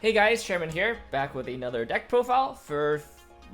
Hey guys, Chairman here, back with another deck profile for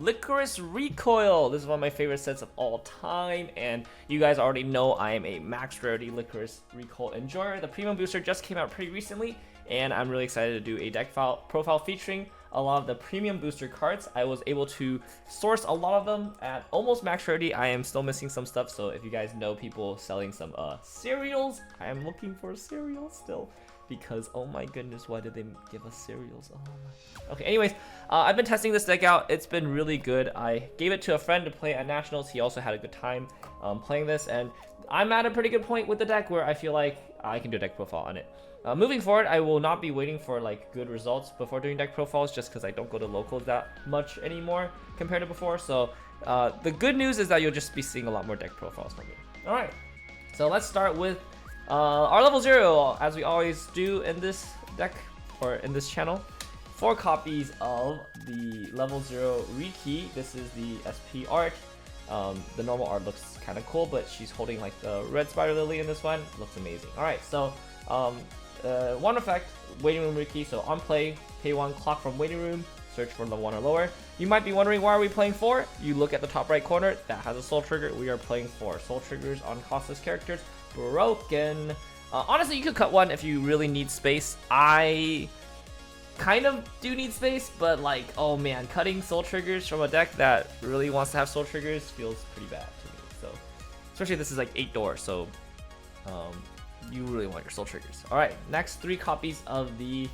Lycoris Recoil. This is one of my favorite sets of all time, and you guys already know I am a max rarity Lycoris Recoil enjoyer. The premium booster just came out pretty recently, and I'm really excited to do a deck profile featuring a lot of the premium booster cards. I was able to source a lot of them at almost max rarity. I am still missing some stuff, so if you guys know people selling some cereals, I am looking for cereals still. Because oh my goodness, why did they give us cereals? Oh my. Okay, anyways, I've been testing this deck out. It's been really good. I gave it to a friend to play at Nationals. He also had a good time playing this, and I'm at a pretty good point with the deck where I feel like I can do a deck profile on it. Moving forward, I will not be waiting for like good results before doing deck profiles, just because I don't go to locals that much anymore compared to before. So the good news is that you'll just be seeing a lot more deck profiles from me. All right, so let's start with our level 0, as we always do in this deck, or in this channel. 4 copies of the level 0 Riki. This is the SP art. The normal art looks kind of cool, but she's holding like the red spider lily in this one. Looks amazing. Alright, so one effect, waiting room Riki. So on play, pay 1, clock from waiting room, search for level 1 or lower. You might be wondering, why are we playing 4? You look at the top right corner, that has a soul trigger. We are playing 4 soul triggers on costless characters. Broken. Honestly, you could cut 1 if you really need space. I kind of do need space, but like, oh man, cutting soul triggers from a deck that really wants to have soul triggers feels pretty bad to me. So, especially this is like 8 doors, so you really want your soul triggers. All right, next 3 copies of the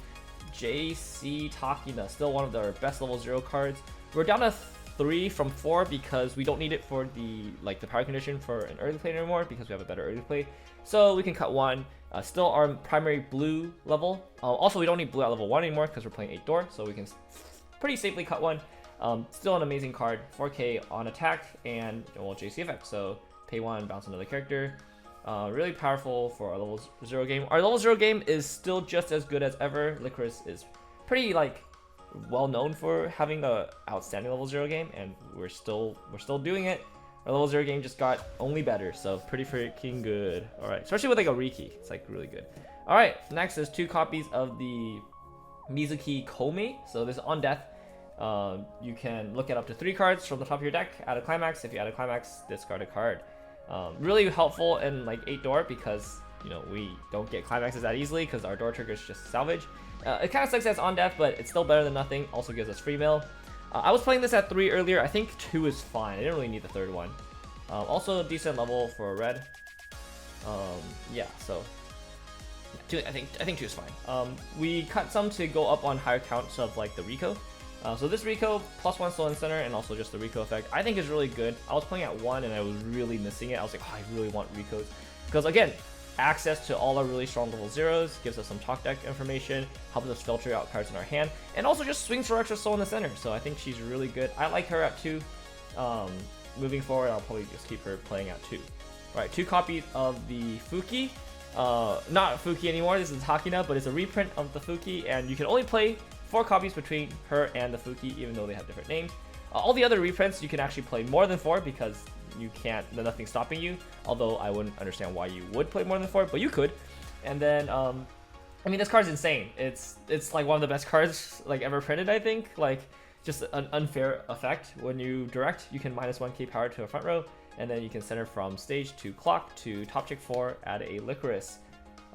JC Takina, still one of their best level 0 cards. We're down to 3 from 4 because we don't need it for the power condition for an early play anymore, because we have a better early play. So we can cut 1. Still our primary blue level. Also, we don't need blue at level 1 anymore because we're playing 8 door, so we can pretty safely cut 1. Still an amazing card. 4K on attack and well, JC effect. So pay 1, bounce another character. Really powerful for our level 0 game. Our level 0 game is still just as good as ever. Lycoris is pretty well known for having a outstanding level 0 game, and we're still doing it. Our level 0 game just got only better, so pretty freaking good. All right, especially with like a Riki, it's like really good. All right, next is 2 copies of the Mizuki Komei. So this is on death. You can look at up to 3 cards from the top of your deck. Add a climax. If you add a climax, discard a card. Really helpful in like 8 door, because you know we don't get climaxes that easily because our door trigger is just salvage. It kind of sucks that it's on death, but it's still better than nothing. Also gives us free mill. I was playing this at 3 earlier. I think 2 is fine. I didn't really need the 3rd one. Also a decent level for a red. Yeah, so 2, I think 2 is fine. We cut some to go up on higher counts of like the Rico. So this Rico +1 slow in center, and also just the Rico effect, I think is really good. I was playing at 1 and I was really missing it. I was like, oh, I really want Ricos, because again, access to all our really strong level 0s, gives us some talk deck information, helps us filter out cards in our hand, and also just swings for extra soul in the center. So I think she's really good. I like her at 2. Moving forward, I'll probably just keep her playing at 2. Alright, 2 copies of the Fuki. Not Fuki anymore, this is Takina, but it's a reprint of the Fuki, and you can only play 4 copies between her and the Fuki, even though they have different names. All the other reprints, you can actually play more than 4, because you can't, there's nothing stopping you. Although I wouldn't understand why you would play more than 4, but you could. And then, I mean, this card's insane. It's like one of the best cards like ever printed, I think. Like, just an unfair effect. When you direct, you can -1k power to a front row, and then you can center from stage to clock to top chick 4, add a Lycoris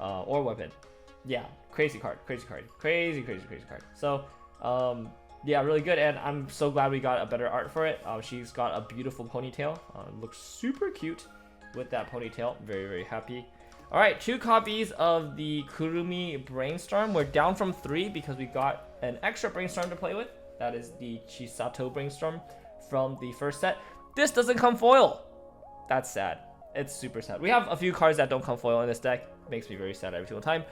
or weapon. Yeah, crazy card, crazy card, crazy card. So, yeah, really good, and I'm so glad we got a better art for it. She's got a beautiful ponytail. Looks super cute with that ponytail. Very happy. All right, 2 copies of the Kurumi Brainstorm. We're down from 3 because we got an extra Brainstorm to play with. That is the Chisato Brainstorm from the first set. This doesn't come foil. That's sad. It's super sad. We have a few cards that don't come foil in this deck. Makes me very sad every single time.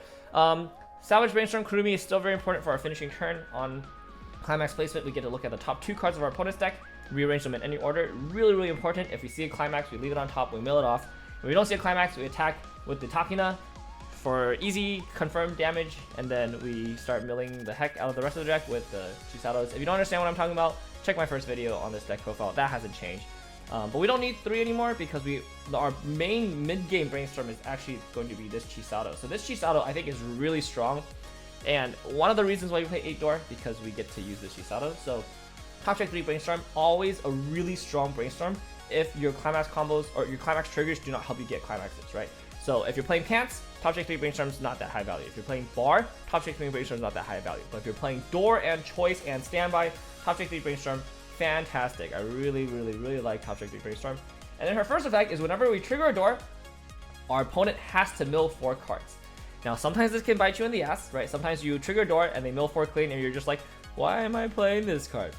Salvage Brainstorm Kurumi is still very important for our finishing turn. On climax placement, we get to look at the top 2 cards of our opponent's deck, rearrange them in any order. Really important. If we see a climax, we leave it on top, we mill it off. If we don't see a climax, we attack with the Takina for easy confirmed damage, and then we start milling the heck out of the rest of the deck with the Chisatos. If you don't understand what I'm talking about, check my first video on this deck profile. That hasn't changed. But we don't need 3 anymore, because our main mid-game Brainstorm is actually going to be this Chisato. So this Chisato, I think, is really strong. And one of the reasons why we play 8 door, because we get to use the Chisato. So top check 3 brainstorm, always a really strong brainstorm if your climax combos or your climax triggers do not help you get climaxes, right? So if you're playing pants, top check 3 brainstorm is not that high value. If you're playing bar, top check 3 brainstorm is not that high value. But if you're playing door and choice and standby, top check 3 brainstorm, fantastic. I really like top check 3 brainstorm. And then her first effect is whenever we trigger a door, our opponent has to mill 4 cards. Now sometimes this can bite you in the ass, right? Sometimes you trigger a door and they mill 4 clean and you're just like, why am I playing this card?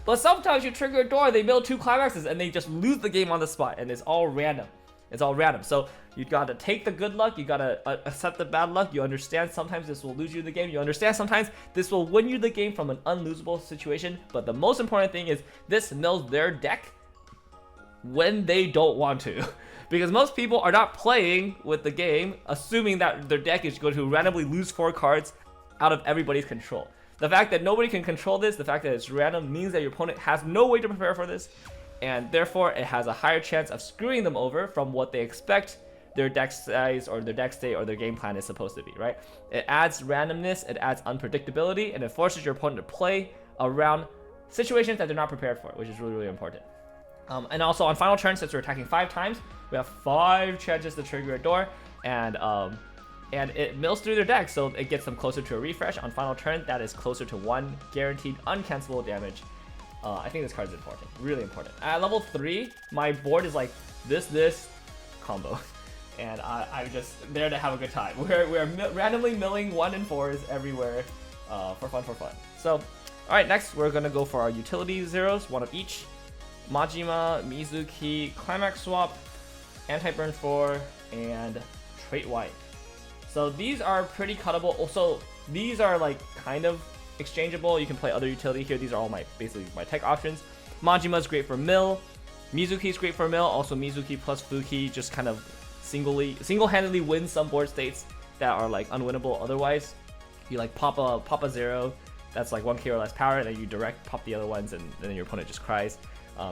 But sometimes you trigger a door, they mill 2 climaxes and they just lose the game on the spot, and it's all random. It's all random. So you gotta take the good luck, you gotta accept the bad luck. You understand sometimes this will lose you the game. You understand sometimes this will win you the game from an unlosable situation. But the most important thing is this mills their deck when they don't want to. Because most people are not playing with the game assuming that their deck is going to randomly lose 4 cards out of everybody's control. The fact that nobody can control this, the fact that it's random, means that your opponent has no way to prepare for this, and therefore it has a higher chance of screwing them over from what they expect their deck size or their deck state or their game plan is supposed to be, right? It adds randomness, it adds unpredictability, and it forces your opponent to play around situations that they're not prepared for, which is really important. And also on final turn, since we're attacking 5 times, we have 5 chances to trigger a door, and it mills through their deck, so it gets them closer to a refresh. On final turn, that is closer to 1 guaranteed uncancelable damage. I think this card is important, really important. At level 3, my board is like this combo, and I'm just there to have a good time. We're randomly milling 1 and 4s everywhere for fun. So, all right, next we're gonna go for our utility zeros, 1 of each. Majima, Mizuki, Climax Swap, Anti-Burn 4, and Trait Wipe. So these are pretty cuttable. Also, these are like kind of exchangeable. You can play other utility here. These are all basically my tech options. Majima is great for mill. Mizuki is great for mill. Also, Mizuki plus Fuki just kind of single-handedly wins some board states that are like unwinnable otherwise. You like pop a 0, that's like 1k or less power, and then you direct pop the other ones, and then your opponent just cries.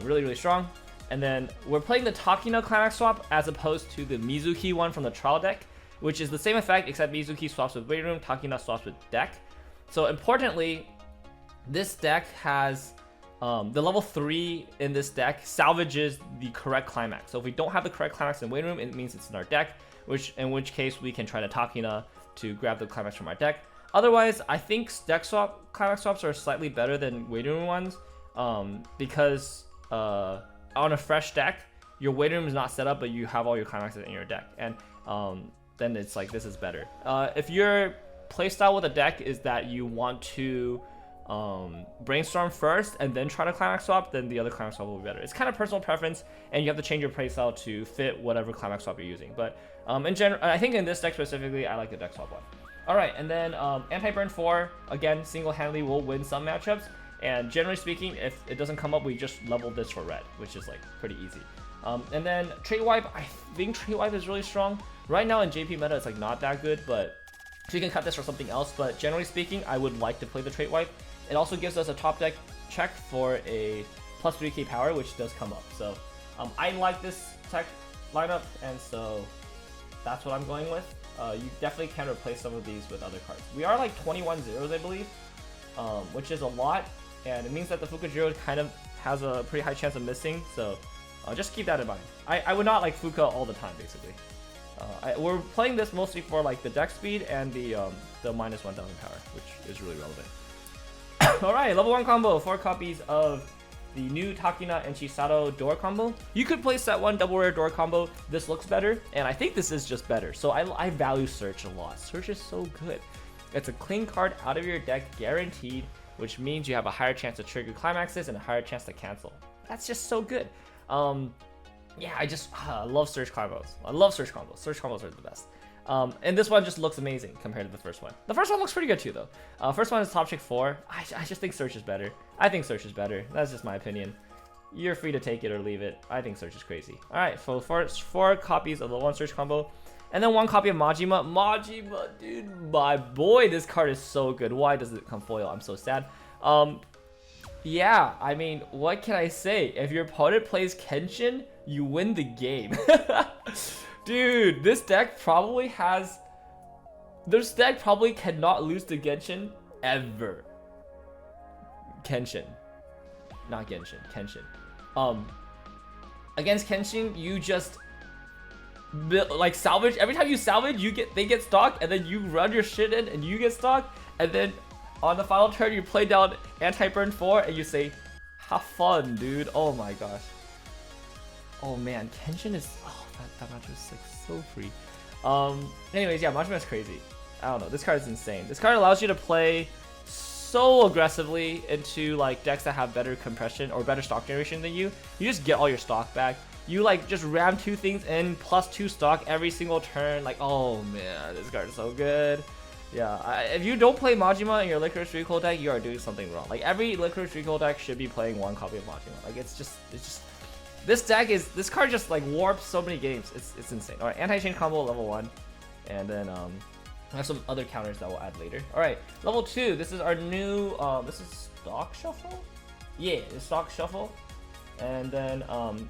Really strong. And then we're playing the Takina Climax Swap as opposed to the Mizuki one from the trial deck, which is the same effect except Mizuki swaps with Weight Room, Takina swaps with deck. So importantly, this deck has the level 3 in this deck salvages the correct climax. So if we don't have the correct climax in Weight Room, it means it's in our deck, in which case we can try to Takina to grab the climax from our deck. Otherwise, I think deck swap climax swaps are slightly better than Weight Room ones, because on a fresh deck, your Weight Room is not set up, but you have all your climaxes in your deck, and then it's like this is better. If your playstyle with a deck is that you want to brainstorm first and then try to climax swap, then the other climax swap will be better. It's kind of personal preference, and you have to change your playstyle to fit whatever climax swap you're using. But in general, I think in this deck specifically, I like the deck swap one. All right, and then Anti-Burn 4, again, single-handedly will win some matchups. And generally speaking, if it doesn't come up, we just level this for red, which is like pretty easy. And then Trait Wipe, I think Trait Wipe is really strong. Right now in JP meta, it's like not that good, but so you can cut this for something else. But generally speaking, I would like to play the Trait Wipe. It also gives us a top deck check for a plus 3k power, which does come up. So I like this tech lineup, and so that's what I'm going with. You definitely can replace some of these with other cards. We are like 21 zeros, I believe, which is a lot. And it means that the Fukujiro kind of has a pretty high chance of missing, so just keep that in mind. I would not like Fuka all the time, basically. We're playing this mostly for like the deck speed and the minus 1000 power, which is really relevant. Alright, level 1 combo, 4 copies of the new Takina and Chisato door combo. You could play set 1 double rare door combo. This looks better, and I think this is just better. So I value Search a lot. Search is so good. It's a clean card out of your deck, guaranteed, which means you have a higher chance to trigger climaxes and a higher chance to cancel. That's just so good. Yeah, I love Search combos. I love Search combos. Search combos are the best. And this one just looks amazing compared to the first one. The first one looks pretty good too, though. First one is top check 4. I just think Search is better. I think Search is better. That's just my opinion. You're free to take it or leave it. I think Search is crazy. All right, so first 4 copies of the 1 Search combo. And then 1 copy of Majima. Majima, dude, my boy, this card is so good. Why does it come foil? I'm so sad. Yeah, I mean, what can I say? If your opponent plays Kenshin, you win the game. Dude, this deck probably has This deck probably cannot lose to Genshin ever. Kenshin. Not Genshin. Kenshin. Against Kenshin, you just like salvage. Every time you salvage, they get stock, and then you run your shit in and you get stock, and then on the final turn you play down anti-burn 4 and you say, have fun, dude. Oh my gosh. Oh man, Kenshin is that match was like so free. Anyways, yeah, Majima's crazy. I don't know, this card is insane. This card allows you to play so aggressively into like decks that have better compression or better stock generation than you. You just get all your stock back. You like just ram 2 things in plus 2 stock every single turn. Like, oh man, this card is so good. Yeah, if you don't play Majima in your Lycoris Recoil deck, you are doing something wrong. Like every Lycoris Recoil deck should be playing 1 copy of Majima. Like it's just this card just like warps so many games. It's insane. All right, anti-chain combo level 1, and then I have some other counters that we'll add later. All right, level 2. This is our new. This is stock shuffle. Yeah, it's stock shuffle. And then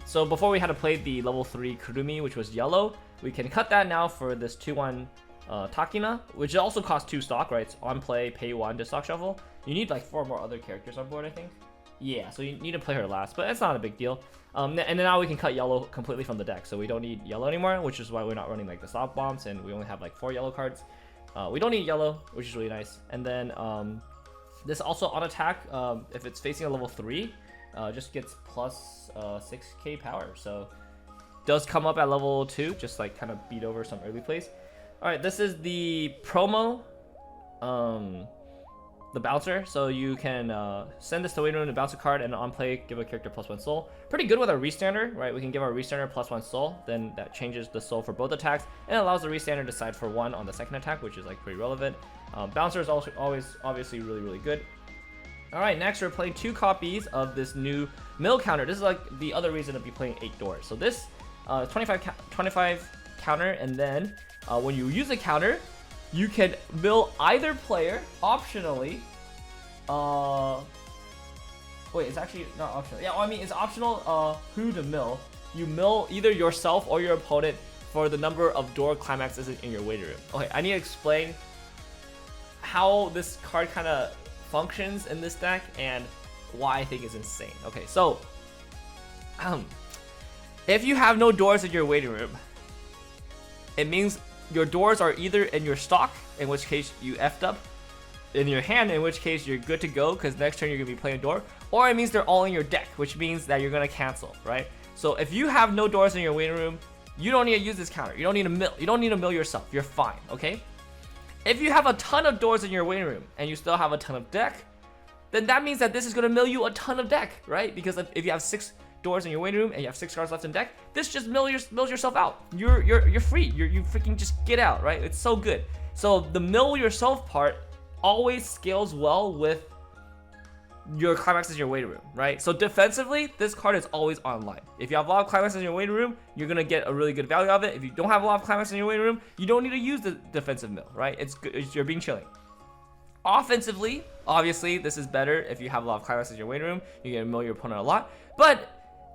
so before we had to play the level 3 Kurumi, which was yellow. We can cut that now for this 2/1 Takina, which also costs 2 stock. Right, it's on play, pay 1 to stock shuffle. You need like 4 more other characters on board, I think. Yeah, so you need to play her last, but it's not a big deal. And then now we can cut yellow completely from the deck, so we don't need yellow anymore, which is why we're not running like the stop bombs, and we only have like 4 yellow cards. We don't need yellow, which is really nice. And then this also on attack, if it's facing a level 3, just gets plus 6k power. So does come up at level 2, just like kind of beat over some early plays. All right, this is the promo, the bouncer. So you can send this to waiting room to bounce a card, and on play give a character +1 soul. Pretty good with our restander, right? We can give our restander +1 soul, then that changes the soul for both attacks, and allows the restander to side for 1 on the second attack, which is like pretty relevant. Bouncer is also always obviously really good. All right, next we're playing 2 copies of this new mill counter. This is like the other reason to be playing 8 doors. So this 25 counter, and then when you use a counter, you can mill either player optionally. Wait, it's actually not optional. Yeah, well, I mean it's optional who to mill. You mill either yourself or your opponent for the number of door climaxes in your waiting room. Okay, I need to explain how this card kind of functions in this deck and why I think it's insane. Okay, so if you have no doors in your waiting room, it means your doors are either in your stock, in which case you effed up, in your hand, in which case you're good to go because next turn you're gonna be playing a door, or it means they're all in your deck, which means that you're gonna cancel, right? So if you have no doors in your waiting room, you don't need to use this counter. You don't need to mill. You don't need to mill yourself. You're fine, okay? If you have a ton of doors in your waiting room and you still have a ton of deck, then that means that this is gonna mill you a ton of deck, right? Because if you have 6 doors in your waiting room and you have 6 cards left in deck, this just mills yourself out. You're free. You freaking just get out, right? It's so good. So the mill yourself part always scales well with your climaxes in your waiting room, right? So defensively, this card is always online. If you have a lot of climaxes in your waiting room, you're gonna get a really good value of it. If you don't have a lot of climaxes in your waiting room, you don't need to use the defensive mill, right? It's good. You're being chilling. Offensively, obviously, this is better if you have a lot of climaxes in your waiting room. You get to mill your opponent a lot, but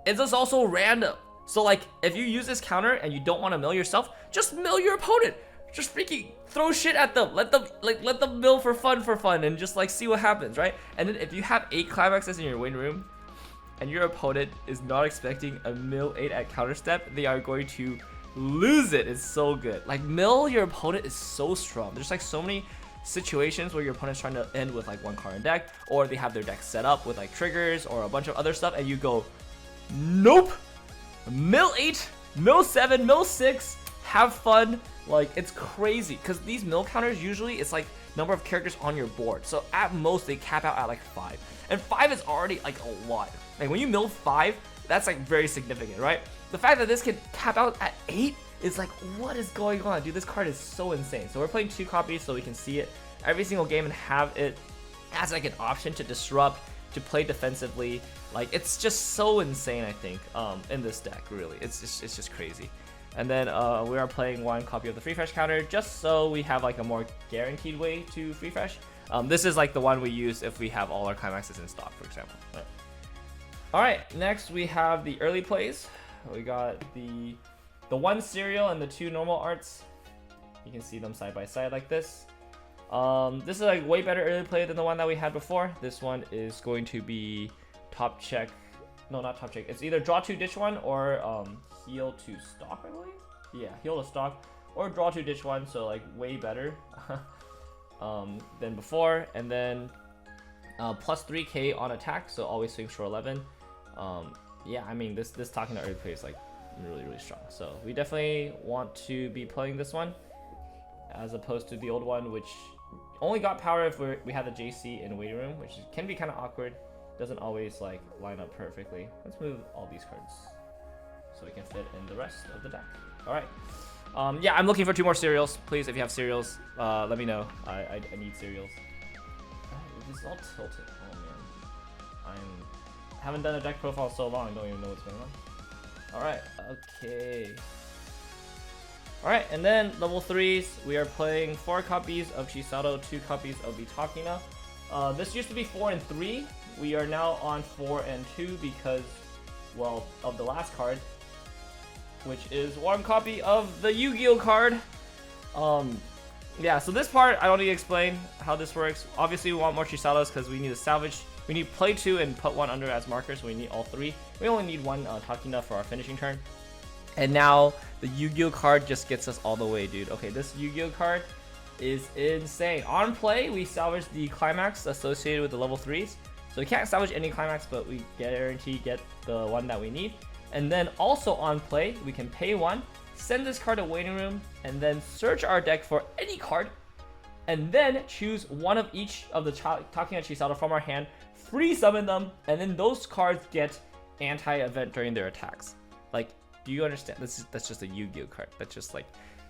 it's just also random. So like, if you use this counter and you don't want to mill yourself, just mill your opponent. Just freaking throw shit at them. Let them mill for fun, and just like see what happens, right? And then if you have 8 climaxes in your waiting room, and your opponent is not expecting a mill 8 at counter step, they are going to lose it. It's so good. Like mill your opponent is so strong. There's like so many situations where your opponent's trying to end with like 1 card in deck, or they have their deck set up with like triggers or a bunch of other stuff, and you go, nope, mill 8, mill 7, mill 6, have fun. Like it's crazy because these mill counters usually it's like number of characters on your board, so at most they cap out at like 5, and 5 is already like a lot. Like when you mill 5, that's like very significant, right? The fact that this can cap out at 8 is like, what is going on, dude? This card is so insane. So we're playing 2 copies so we can see it every single game and have it as like an option to disrupt, to play defensively. Like it's just so insane, I think, in this deck. Really, it's just crazy. And then we are playing 1 copy of the free fresh counter just so we have like a more guaranteed way to free fresh. This is like the one we use if we have all our climaxes in stock, for example. Right. All right, next we have the early plays. We got the 1 serial and the 2 normal arts. You can see them side by side like this. This is like way better early play than the one that we had before. This one is going to be top check. No, not top check. It's either draw 2, ditch 1, or heal to stock, I believe. Yeah, heal to stock, or draw 2, ditch 1. So like way better than before. And then plus 3k on attack, so always swings for 11. Yeah, I mean this talking to early play is like really strong. So we definitely want to be playing this one as opposed to the old one, which only got power if we had the JC in waiting room, which can be kind of awkward. Doesn't always like line up perfectly. Let's move all these cards so we can fit in the rest of the deck. All right. Yeah, I'm looking for 2 more cereals. Please, if you have cereals, let me know. I need cereals. This is all tilted. Oh man, I haven't done a deck profile so long. I don't even know what's going on. All right. Okay. All right, and then level 3s, we are playing 4 copies of Chisato, 2 copies of the Takina. This used to be 4 and 3. We are now on 4 and 2 because, well, of the last card, which is 1 copy of the Yu-Gi-Oh card. Yeah, so this part, I don't need to explain how this works. Obviously, we want more Chisatos because we need to salvage. We need play 2 and put 1 under as marker, so we need all 3. We only need 1 Takina for our finishing turn. And now the Yu-Gi-Oh card just gets us all the way, dude. Okay, this Yu-Gi-Oh card is insane. On play, we salvage the climax associated with the level 3s. So we can't salvage any climax, but we guarantee get the one that we need. And then also on play, we can pay 1, send this card to waiting room, and then search our deck for any card, and then choose 1 of each of the Takina Chisato from our hand, free summon them, and then those cards get anti-event during their attacks. Like, do you understand? That's just a Yu-Gi-Oh card. That's just like,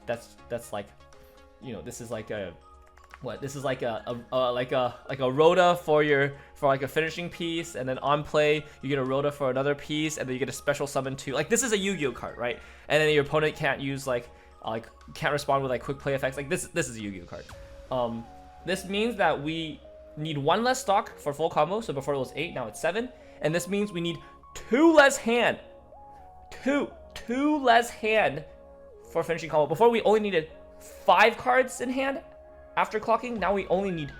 that's like, you know, this is like a, what? This is like a Rhoda for like a finishing piece, and then on play you get a Rhoda for another piece, and then you get a special summon too. Like, this is a Yu-Gi-Oh card, right? And then your opponent can't use like can't respond with like quick play effects. Like this is a Yu-Gi-Oh card. This means that we need 1 less stock for full combo. So before it was 8, now it's 7, and this means we need 2 less hand. Two less hand for finishing combo. Before we only needed 5 cards in hand after clocking. Now we only need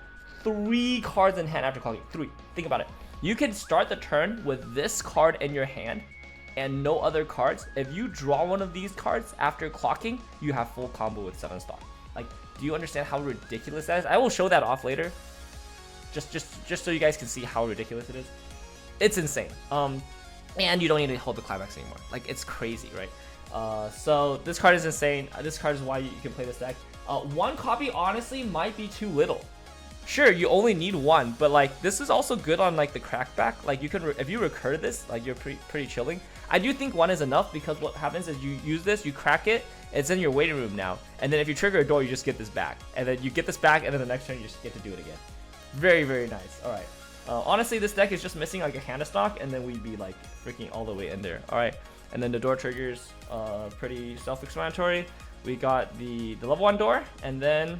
3 cards in hand after clocking. 3. Think about it. You can start the turn with this card in your hand and no other cards. If you draw one of these cards after clocking, you have full combo with 7 stock. Like, do you understand how ridiculous that is? I will show that off later, just so you guys can see how ridiculous it is. It's insane. And you don't need to hold the climax anymore. Like, it's crazy, right? So this card is insane. This card is why you can play this deck. 1 copy honestly might be too little. Sure, you only need 1, but like this is also good on like the crackback. Like, you can if you recur this, like you're pretty chilling. I do think 1 is enough because what happens is you use this, you crack it, it's in your waiting room now, and then if you trigger a door, you just get this back, and then you get this back, and then the next turn you just get to do it again. Very nice. All right. Honestly, this deck is just missing like a hand of stock, and then we'd be like freaking all the way in there. All right, and then the door triggers, pretty self-explanatory. We got the level 1 door, and then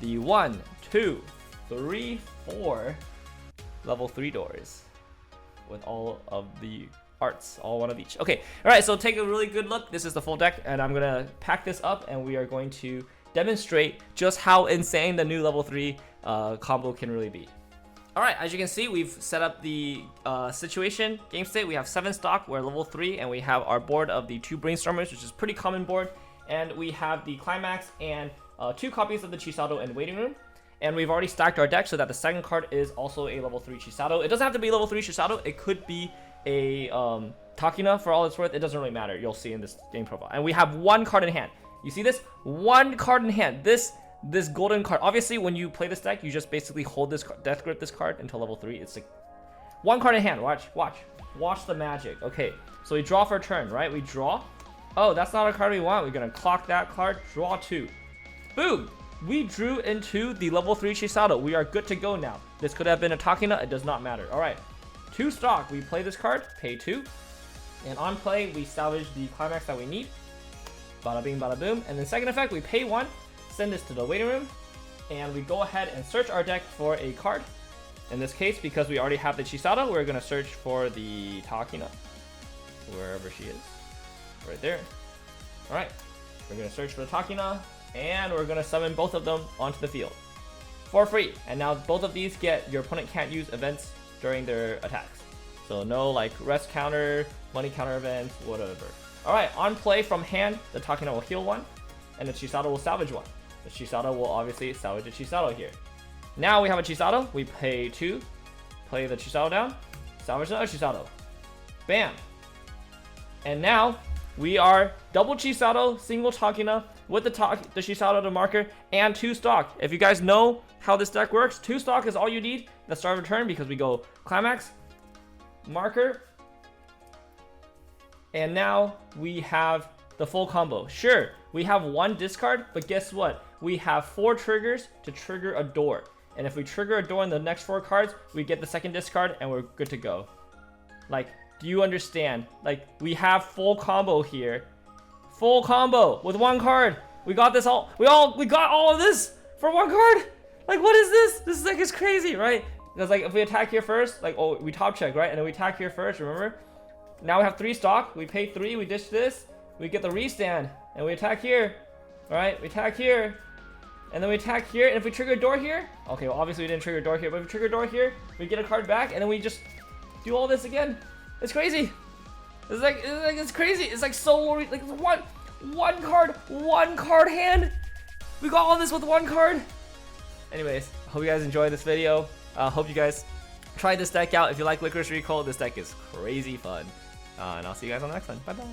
the 1, 2, 3, 4 level 3 doors with all of the arts, all 1 of each. Okay, all right, so take a really good look. This is the full deck, and I'm gonna pack this up, and we are going to demonstrate just how insane the new level 3 combo can really be. Alright, as you can see, we've set up the situation game state. We have 7 stock, we're level 3, and we have our board of the 2 brainstormers, which is a pretty common board, and we have the climax and 2 copies of the Chisato in waiting room. And we've already stacked our deck so that the second card is also a level 3 Chisato. It doesn't have to be level 3 Chisato, it could be a Takina for all it's worth. It doesn't really matter, you'll see in this game profile. And we have 1 card in hand. You see this? 1 card in hand. This golden card. Obviously, when you play this deck, you just basically hold this death grip this card until level 3. It's like 1 card in hand. Watch the magic. Okay, so we draw for a turn, right? We draw. Oh, that's not a card we want. We're gonna clock that card. Draw 2. Boom. We drew into the level 3 Chisato. We are good to go now. This could have been a Takina. It does not matter. All right. 2 stock. We play this card. Pay 2. And on play, we salvage the climax that we need. Bada bing, bada boom. And then second effect, we pay 1. Send this to the waiting room, and we go ahead and search our deck for a card. In this case, because we already have the Chisato, we're going to search for the Takina, wherever she is, right there. All right, We're gonna search for the Takina, and we're gonna summon both of them onto the field for free. And now both of these your opponent can't use events during their attacks. So no like rest counter, money counter events, whatever. Alright, on play from hand, the Takina will heal 1, and the Chisato will salvage 1. The Chisato will obviously salvage a Chisato here. Now we have a Chisato, we pay 2, play the Chisato down, salvage another Chisato. Bam! And now we are double Chisato, single Takina, with the Chisato to marker, and 2 stock. If you guys know how this deck works, 2 stock is all you need at the start of a turn, because we go Climax, marker, and now we have the full combo. Sure, we have 1 discard, but guess what? We have 4 triggers to trigger a door. And if we trigger a door in the next 4 cards, we get the second discard and we're good to go. Like, do you understand? Like, we have full combo here. Full combo with 1 card. We got this all. We got all of this for 1 card. Like, what is this? This deck is crazy, right? Because like if we attack here first, like we top check, right? And then we attack here first, remember? Now we have 3 stock. We pay 3, we dish this, we get the restand, and we attack here. Alright, we attack here. And then we attack here, and if we trigger a door here, okay, well obviously we didn't trigger a door here, but if we trigger a door here, we get a card back, and then we just do all this again. It's crazy. It's crazy. It's like so like one card hand. We got all this with 1 card. Anyways, I hope you guys enjoyed this video. Hope you guys try this deck out. If you like Lycoris Recoil, this deck is crazy fun. And I'll see you guys on the next one. Bye bye.